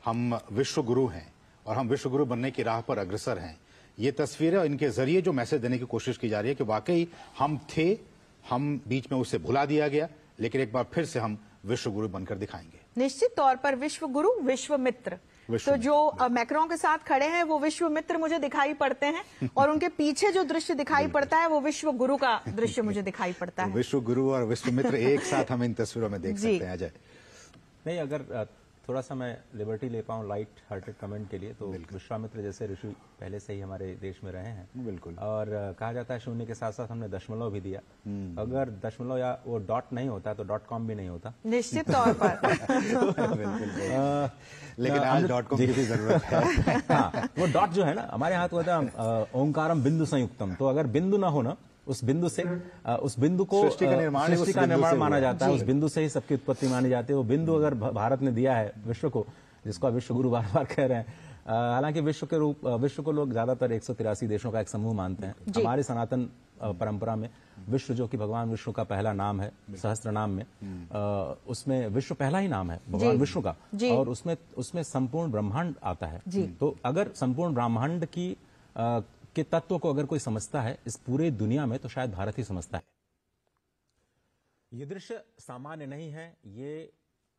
हम विश्व गुरु हैं और हम विश्व गुरु बनने की राह पर अग्रसर हैं। ये तस्वीरें, इनके जरिए जो मैसेज देने की कोशिश की जा रही है कि वाकई हम थे, हम बीच में उसे भुला दिया गया, लेकिन एक बार फिर से हम विश्व गुरु बनकर दिखाएंगे। निश्चित तौर पर विश्व गुरु, विश्व मित्र। तो जो मैक्रों के साथ खड़े हैं वो विश्व मित्र मुझे दिखाई पड़ते हैं और उनके पीछे जो दृश्य दिखाई पड़ता है वो विश्व गुरु का दृश्य मुझे दिखाई पड़ता है। विश्व गुरु और विश्व मित्र एक साथ हम इन तस्वीरों में देख सकते हैं। अजय, नहीं, अगर थोड़ा सा मैं लिबर्टी ले पाऊं लाइट हार्टेड कमेंट के लिए, तो विश्वामित्र जैसे ऋषि पहले से ही हमारे देश में रहे हैं। बिल्कुल। और कहा जाता है शून्य के साथ साथ हमने दशमलव भी दिया। अगर दशमलव या वो डॉट नहीं होता तो .com भी नहीं होता। निश्चित तौर पर। लेकिन आज .com की भी जरूरत है। हाँ, वो डॉट जो है ना, हमारे यहाँ तो होता है ओंकारम बिंदु संयुक्तम। तो अगर बिंदु ना हो ना, उस बिंदु से, उस बिंदु को सृष्टि का निर्माण माना जाता है। उस बिंदु से ही सबकी उत्पत्ति मानी जाती है। वो बिंदु अगर भारत ने दिया है विश्व को, जिसको आप विश्व गुरु बार बार कह रहे हैं, हालांकि विश्व को लोग ज्यादातर 183 देशों का एक समूह मानते हैं। हमारी सनातन परंपरा में विश्व, जो कि भगवान विष्णु का पहला नाम है सहस्त्र नाम में, उसमें विश्व पहला ही नाम है भगवान विष्णु का, और उसमें संपूर्ण ब्रह्मांड आता है। तो अगर संपूर्ण ब्रह्मांड के तत्व को अगर कोई समझता है इस पूरे दुनिया में, तो शायद भारत ही समझता है। ये दृश्य सामान्य नहीं है, ये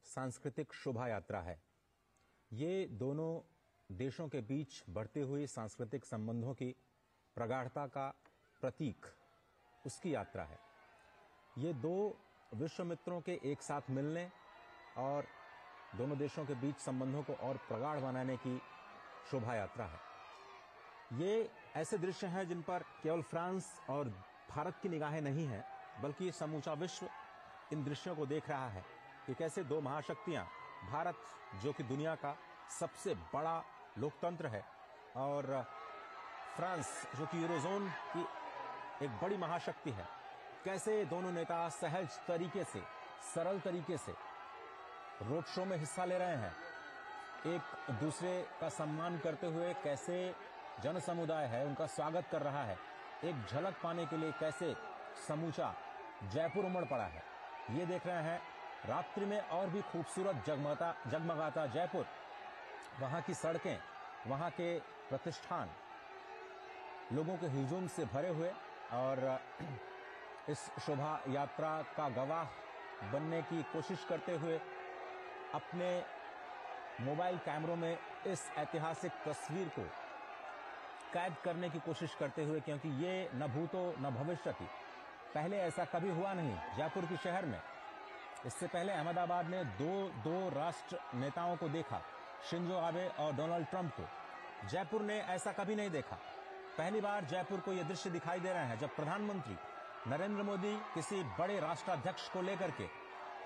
सांस्कृतिक शोभा यात्रा है। ये दोनों देशों के बीच बढ़ते हुए सांस्कृतिक संबंधों की प्रगाढ़ता का प्रतीक, उसकी यात्रा है। ये दो विश्व मित्रों के एक साथ मिलने और दोनों देशों के बीच संबंधों को और प्रगाढ़ बनाने की शोभा यात्रा है। ये ऐसे दृश्य हैं जिन पर केवल फ्रांस और भारत की निगाहें नहीं हैं, बल्कि समूचा विश्व इन दृश्यों को देख रहा है कि कैसे दो महाशक्तियां, भारत जो कि दुनिया का सबसे बड़ा लोकतंत्र है और फ्रांस जो कि यूरोजोन की एक बड़ी महाशक्ति है, कैसे दोनों नेता सहज तरीके से, सरल तरीके से रोड शो में हिस्सा ले रहे हैं, एक दूसरे का सम्मान करते हुए कैसे जन समुदाय है उनका स्वागत कर रहा है। एक झलक पाने के लिए कैसे समूचा जयपुर उमड़ पड़ा है, ये देख रहे हैं। रात्रि में और भी खूबसूरत जगमगाता जयपुर, वहां की सड़कें, वहां के प्रतिष्ठान लोगों के हुजूम से भरे हुए, और इस शोभा यात्रा का गवाह बनने की कोशिश करते हुए अपने मोबाइल कैमरों में इस ऐतिहासिक तस्वीर को कैद करने की कोशिश करते हुए, क्योंकि ये न भूतो न भविष्यति, पहले ऐसा कभी हुआ नहीं जयपुर के शहर में। इससे पहले अहमदाबाद ने दो राष्ट्र नेताओं को देखा, शिंजो आबे और डोनाल्ड ट्रंप को। जयपुर ने ऐसा कभी नहीं देखा। पहली बार जयपुर को यह दृश्य दिखाई दे रहे हैं जब प्रधानमंत्री नरेंद्र मोदी किसी बड़े राष्ट्राध्यक्ष को लेकर के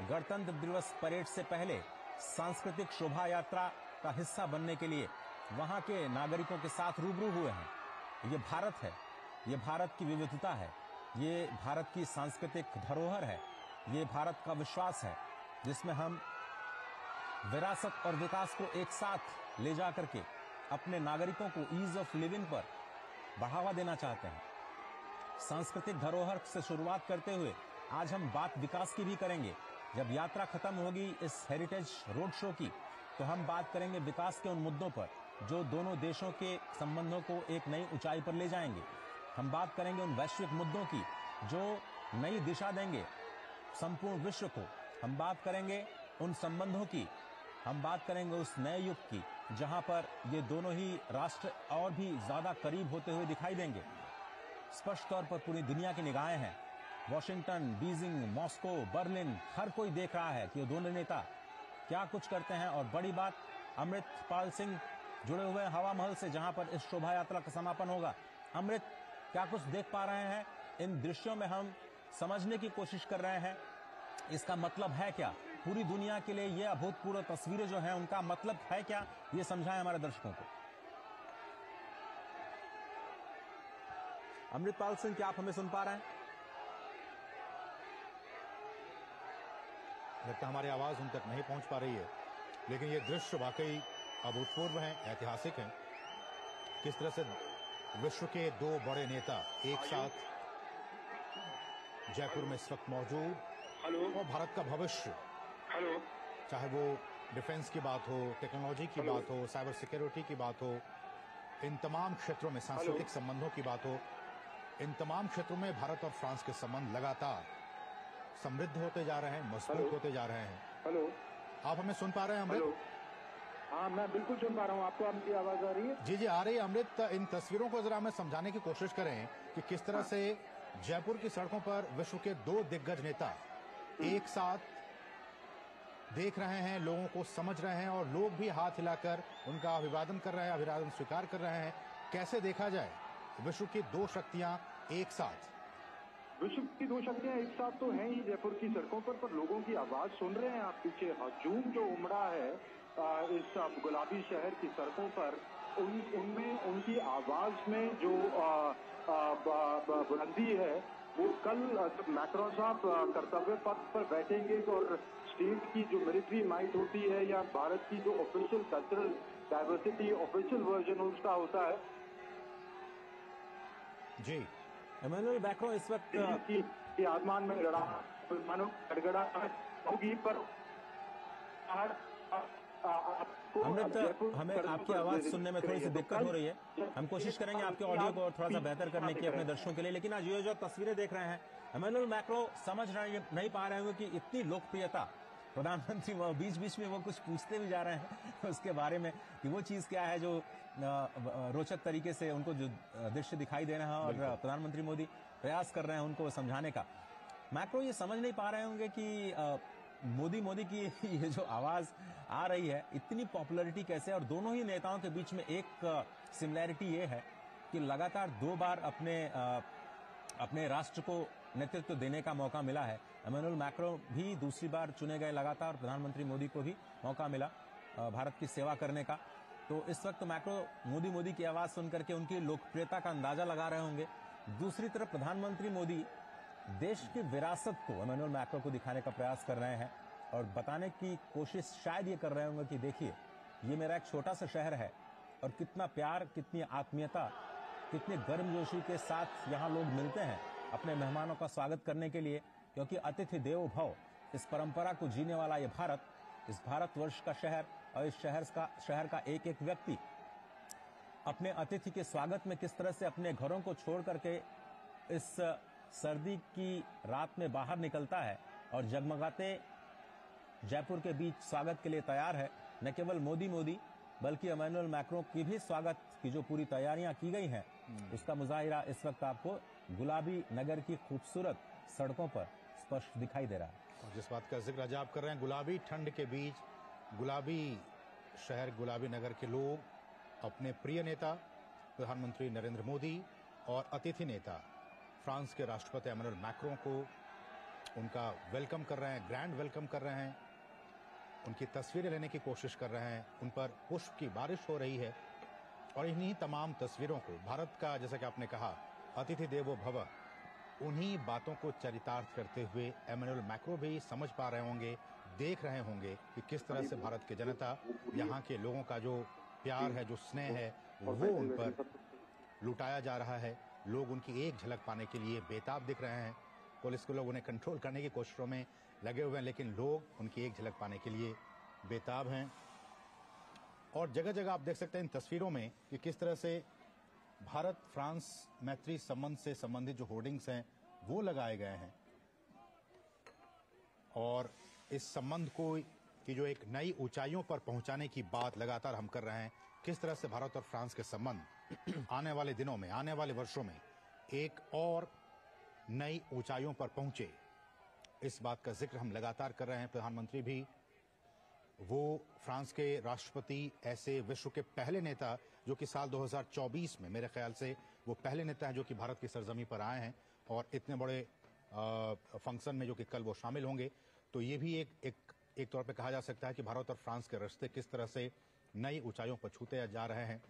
गणतंत्र दिवस परेड से पहले सांस्कृतिक शोभा यात्रा का हिस्सा बनने के लिए वहां के नागरिकों के साथ रूबरू हुए हैं। ये भारत है, ये भारत की विविधता है, ये भारत की सांस्कृतिक धरोहर है, ये भारत का विश्वास है जिसमें हम विरासत और विकास को एक साथ ले जा करके अपने नागरिकों को ईज ऑफ लिविंग पर बढ़ावा देना चाहते हैं। सांस्कृतिक धरोहर से शुरुआत करते हुए आज हम बात विकास की भी करेंगे। जब यात्रा खत्म होगी इस हेरिटेज रोड शो की, तो हम बात करेंगे विकास के उन मुद्दों पर जो दोनों देशों के संबंधों को एक नई ऊंचाई पर ले जाएंगे। हम बात करेंगे उन वैश्विक मुद्दों की जो नई दिशा देंगे संपूर्ण विश्व को। हम बात करेंगे उन संबंधों की, हम बात करेंगे उस नए युग की जहां पर ये दोनों ही राष्ट्र और भी ज्यादा करीब होते हुए दिखाई देंगे। स्पष्ट तौर पर पूरी दुनिया की निगाहें हैं। वॉशिंगटन, बीजिंग, मॉस्को, बर्लिन, हर कोई देख रहा है कि ये दोनों नेता क्या कुछ करते हैं। और बड़ी बात, अमृतपाल सिंह जुड़े हुए हवा महल से, जहां पर इस शोभा यात्रा का समापन होगा। अमृत, क्या कुछ देख पा रहे हैं इन दृश्यों में? हम समझने की कोशिश कर रहे हैं इसका मतलब है क्या। पूरी दुनिया के लिए ये अभूतपूर्व तस्वीरें जो हैं उनका मतलब है क्या, ये समझाएं हमारे दर्शकों को। अमृतपाल सिंह, क्या आप हमें सुन पा रहे हैं? लगता हमारी आवाज उन तक नहीं पहुंच पा रही है, लेकिन ये दृश्य वाकई अभूतपूर्व हैं, ऐतिहासिक हैं। किस तरह से विश्व के दो बड़े नेता एक साथ जयपुर में इस वक्त मौजूद, और भारत का भविष्य, चाहे वो डिफेंस की बात हो, टेक्नोलॉजी की बात हो, साइबर सिक्योरिटी की बात हो, इन तमाम क्षेत्रों में सांस्कृतिक संबंधों की बात हो, इन तमाम क्षेत्रों में भारत और फ्रांस के संबंध लगातार समृद्ध होते जा रहे हैं, मजबूत होते जा रहे हैं। हेलो, आप हमें सुन पा रहे हैं अमृत? हाँ, मैं बिल्कुल सुन पा रहा हूँ। आपको मेरी आवाज आ रही है? जी आ रही है अमृत। इन तस्वीरों को जरा हमें समझाने की कोशिश करें कि किस तरह से जयपुर की सड़कों पर विश्व के 2 दिग्गज नेता एक साथ देख रहे हैं, लोगों को समझ रहे हैं और लोग भी हाथ हिलाकर उनका अभिवादन कर रहे हैं, अभिवादन स्वीकार कर रहे हैं। कैसे देखा जाए विश्व की 2 शक्तियां एक साथ? विश्व की 2 शक्तियां एक साथ तो हैं ही जयपुर की सड़कों पर लोगों की आवाज सुन रहे हैं आप पीछे। हजूम जो उमड़ा है इस गुलाबी शहर की सड़कों पर, उनमें उनकी आवाज में जो बुलंदी है, वो कल जब मैक्रोन साहब कर्तव्य पथ पर बैठेंगे और स्टेट की जो मिलिट्री माइट होती है या भारत की जो official cultural diversity official version उसका होता है। जी, इमैनुअल मैक्रों इस वक्त की आसमान में लड़ा मानो गड़गड़ा होगी, पर अमृत, हमें आपकी आवाज सुनने में थोड़ी सी दिक्कत हो रही है। हम कोशिश करेंगे आपके ऑडियो को थोड़ा सा बेहतर करने की अपने दर्शकों के लिए। लेकिन आज ये जो तस्वीरें देख रहे हैं, इमैनुअल मैक्रों समझ नहीं पा रहे होंगे कि इतनी लोकप्रियता प्रधानमंत्री बीच बीच में वो कुछ पूछते भी जा रहे हैं उसके बारे में कि वो चीज क्या है जो रोचक तरीके से उनको जो दृश्य दिखाई दे रहा है और प्रधानमंत्री मोदी प्रयास कर रहे हैं उनको समझाने का। मैक्रों ये समझ नहीं पा रहे होंगे कि मोदी की ये जो आवाज आ रही है, इतनी पॉपुलैरिटी कैसे, और दोनों ही नेताओं के बीच में एक सिमिलैरिटी ये है कि लगातार 2 बार अपने राष्ट्र को नेतृत्व देने का मौका मिला है। इमैनुअल मैक्रों भी दूसरी बार चुने गए लगातार, प्रधानमंत्री मोदी को भी मौका मिला भारत की सेवा करने का। तो इस वक्त मैक्रों मोदी की आवाज सुनकर के उनकी लोकप्रियता का अंदाजा लगा रहे होंगे। दूसरी तरफ प्रधानमंत्री मोदी देश की विरासत को इमैनुअल मैक्रों को दिखाने का प्रयास कर रहे हैं और बताने की कोशिश शायद ये कर रहे होंगे कि देखिए, ये मेरा एक छोटा सा शहर है और कितना प्यार, कितनी आत्मीयता, कितने गर्मजोशी के साथ यहाँ लोग मिलते हैं अपने मेहमानों का स्वागत करने के लिए, क्योंकि अतिथि देवो भव, इस परंपरा को जीने वाला ये भारत, इस भारतवर्ष का शहर और इस शहर का एक एक व्यक्ति अपने अतिथि के स्वागत में किस तरह से अपने घरों को छोड़ करके इस सर्दी की रात में बाहर निकलता है और जगमगाते जयपुर के बीच स्वागत के लिए तैयार है। न केवल मोदी बल्कि इमैनुअल मैक्रों की भी स्वागत की जो पूरी तैयारियां की गई हैं, उसका मुजाहिरा इस वक्त आपको गुलाबी नगर की खूबसूरत सड़कों पर स्पष्ट दिखाई दे रहा है। और जिस बात का जिक्र आज आप कर रहे हैं, गुलाबी ठंड के बीच गुलाबी शहर, गुलाबी नगर के लोग अपने प्रिय नेता प्रधानमंत्री नरेंद्र मोदी और अतिथि नेता फ्रांस के राष्ट्रपति इमैनुअल मैक्रों को उनका वेलकम कर रहे हैं, ग्रैंड वेलकम कर रहे हैं, उनकी तस्वीरें लेने की कोशिश कर रहे हैं, उन पर पुष्प की बारिश हो रही है। और इन्हीं तमाम तस्वीरों को भारत का, जैसा कि आपने कहा, अतिथि देवो भव, उन्हीं बातों को चरितार्थ करते हुए इमैनुअल मैक्रों भी समझ पा रहे होंगे, देख रहे होंगे कि किस तरह से भारत की जनता, यहाँ के लोगों का जो प्यार है, जो स्नेह है, वो उन पर लुटाया जा रहा है। लोग उनकी एक झलक पाने के लिए बेताब दिख रहे हैं। पुलिस के लोग उन्हें कंट्रोल करने की कोशिशों में लगे हुए हैं, लेकिन लोग उनकी एक झलक पाने के लिए बेताब हैं। और जगह जगह आप देख सकते हैं इन तस्वीरों में कि किस तरह से भारत फ्रांस मैत्री संबंध से संबंधित जो होर्डिंग्स हैं वो लगाए गए हैं और इस संबंध को की जो एक नई ऊंचाइयों पर पहुंचाने की बात लगातार हम कर रहे हैं। किस तरह से भारत और फ्रांस के संबंध आने वाले दिनों में, आने वाले वर्षों में एक और नई ऊंचाइयों पर पहुंचे, इस बात का जिक्र हम लगातार कर रहे हैं। प्रधानमंत्री भी, वो फ्रांस के राष्ट्रपति, ऐसे विश्व के पहले नेता जो कि साल 2024 में, मेरे ख्याल से वो पहले नेता हैं जो कि भारत की सरजमी पर आए हैं और इतने बड़े फंक्शन में जो कि कल वो शामिल होंगे। तो ये भी एक तौर पे कहा जा सकता है कि भारत और फ्रांस के रिश्ते किस तरह से नई ऊंचाइयों पर छूते जा रहे हैं।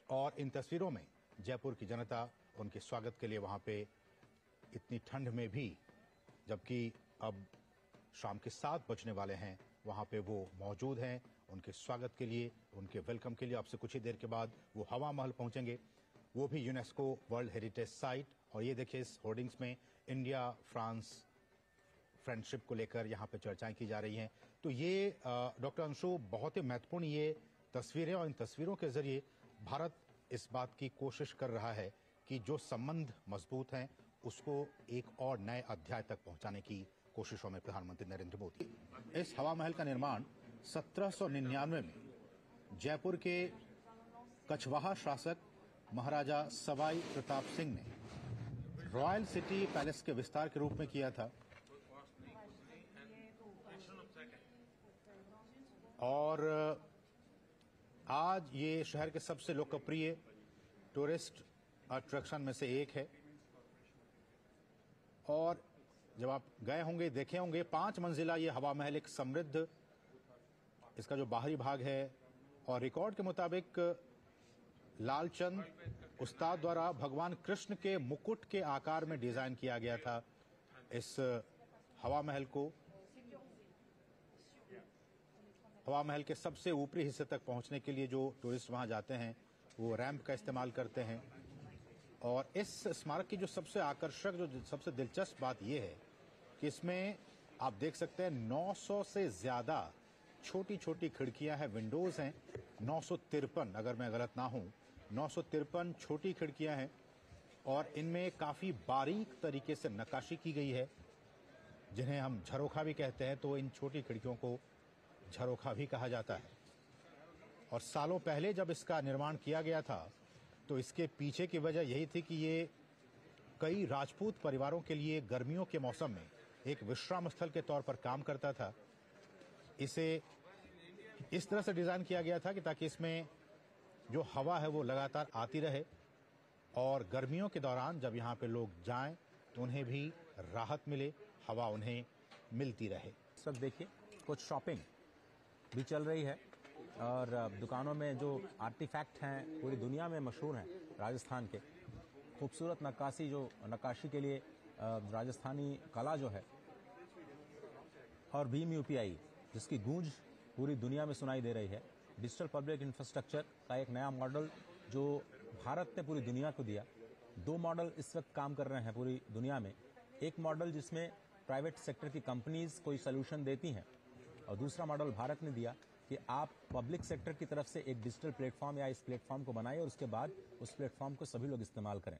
और इन तस्वीरों में जयपुर की जनता उनके स्वागत के लिए वहां पे इतनी ठंड में भी, जबकि अब शाम के 7 बजने वाले हैं, वहां पे वो मौजूद हैं उनके स्वागत के लिए, उनके वेलकम के लिए। अब से कुछ ही देर के बाद वो हवा महल पहुंचेंगे, वो भी यूनेस्को वर्ल्ड हेरिटेज साइट। और ये देखिए, इस होर्डिंग्स में इंडिया फ्रांस फ्रेंडशिप को लेकर यहाँ पे चर्चाएं की जा रही हैं। तो ये डॉक्टर अंशु बहुत ही महत्वपूर्ण ये तस्वीरें, और इन तस्वीरों के जरिए भारत इस बात की कोशिश कर रहा है कि जो संबंध मजबूत हैं उसको एक और नए अध्याय तक पहुंचाने की कोशिशों में प्रधानमंत्री नरेंद्र मोदी। इस हवा महल का निर्माण 1799 में जयपुर के कछवाहा शासक महाराजा सवाई प्रताप सिंह ने रॉयल सिटी पैलेस के विस्तार के रूप में किया था, और आज ये शहर के सबसे लोकप्रिय टूरिस्ट अट्रैक्शन में से एक है। और जब आप गए होंगे, देखे होंगे, 5 मंजिला ये हवा महल एक समृद्ध, इसका जो बाहरी भाग है, और रिकॉर्ड के मुताबिक लालचंद उस्ताद द्वारा भगवान कृष्ण के मुकुट के आकार में डिजाइन किया गया था इस हवा महल को। हवा महल के सबसे ऊपरी हिस्से तक पहुंचने के लिए जो टूरिस्ट वहां जाते हैं वो रैंप का इस्तेमाल करते हैं। और इस स्मारक की जो सबसे आकर्षक, जो सबसे दिलचस्प बात यह है कि इसमें आप देख सकते हैं 900 से ज्यादा छोटी छोटी खिड़कियां हैं, विंडोज हैं। 953, अगर मैं गलत ना हूं, 953 छोटी खिड़कियां हैं, और इनमें काफी बारीक तरीके से नक्काशी की गई है, जिन्हें हम झरोखा भी कहते हैं। तो इन छोटी खिड़कियों को झरोखा भी कहा जाता है। और सालों पहले जब इसका निर्माण किया गया था तो इसके पीछे की वजह यही थी कि ये कई राजपूत परिवारों के लिए गर्मियों के मौसम में एक विश्राम स्थल के तौर पर काम करता था। इसे इस तरह से डिजाइन किया गया था कि ताकि इसमें जो हवा है वो लगातार आती रहे, और गर्मियों के दौरान जब यहाँ पे लोग जाएं तो उन्हें भी राहत मिले, हवा उन्हें मिलती रहे। इस वक्त देखिए कुछ शॉपिंग भी चल रही है, और दुकानों में जो आर्टिफैक्ट हैं पूरी दुनिया में मशहूर हैं राजस्थान के, खूबसूरत नक्काशी के लिए राजस्थानी कला जो है, और भीम यूपीआई जिसकी गूंज पूरी दुनिया में सुनाई दे रही है। डिजिटल पब्लिक इंफ्रास्ट्रक्चर का एक नया मॉडल जो भारत ने पूरी दुनिया को दिया। 2 मॉडल इस वक्त काम कर रहे हैं पूरी दुनिया में। एक मॉडल जिसमें प्राइवेट सेक्टर की कंपनीज कोई सोल्यूशन देती हैं, और दूसरा मॉडल भारत ने दिया कि आप पब्लिक सेक्टर की तरफ से एक डिजिटल प्लेटफॉर्म या इस प्लेटफॉर्म को बनाएं और उसके बाद उस प्लेटफॉर्म को सभी लोग इस्तेमाल करें।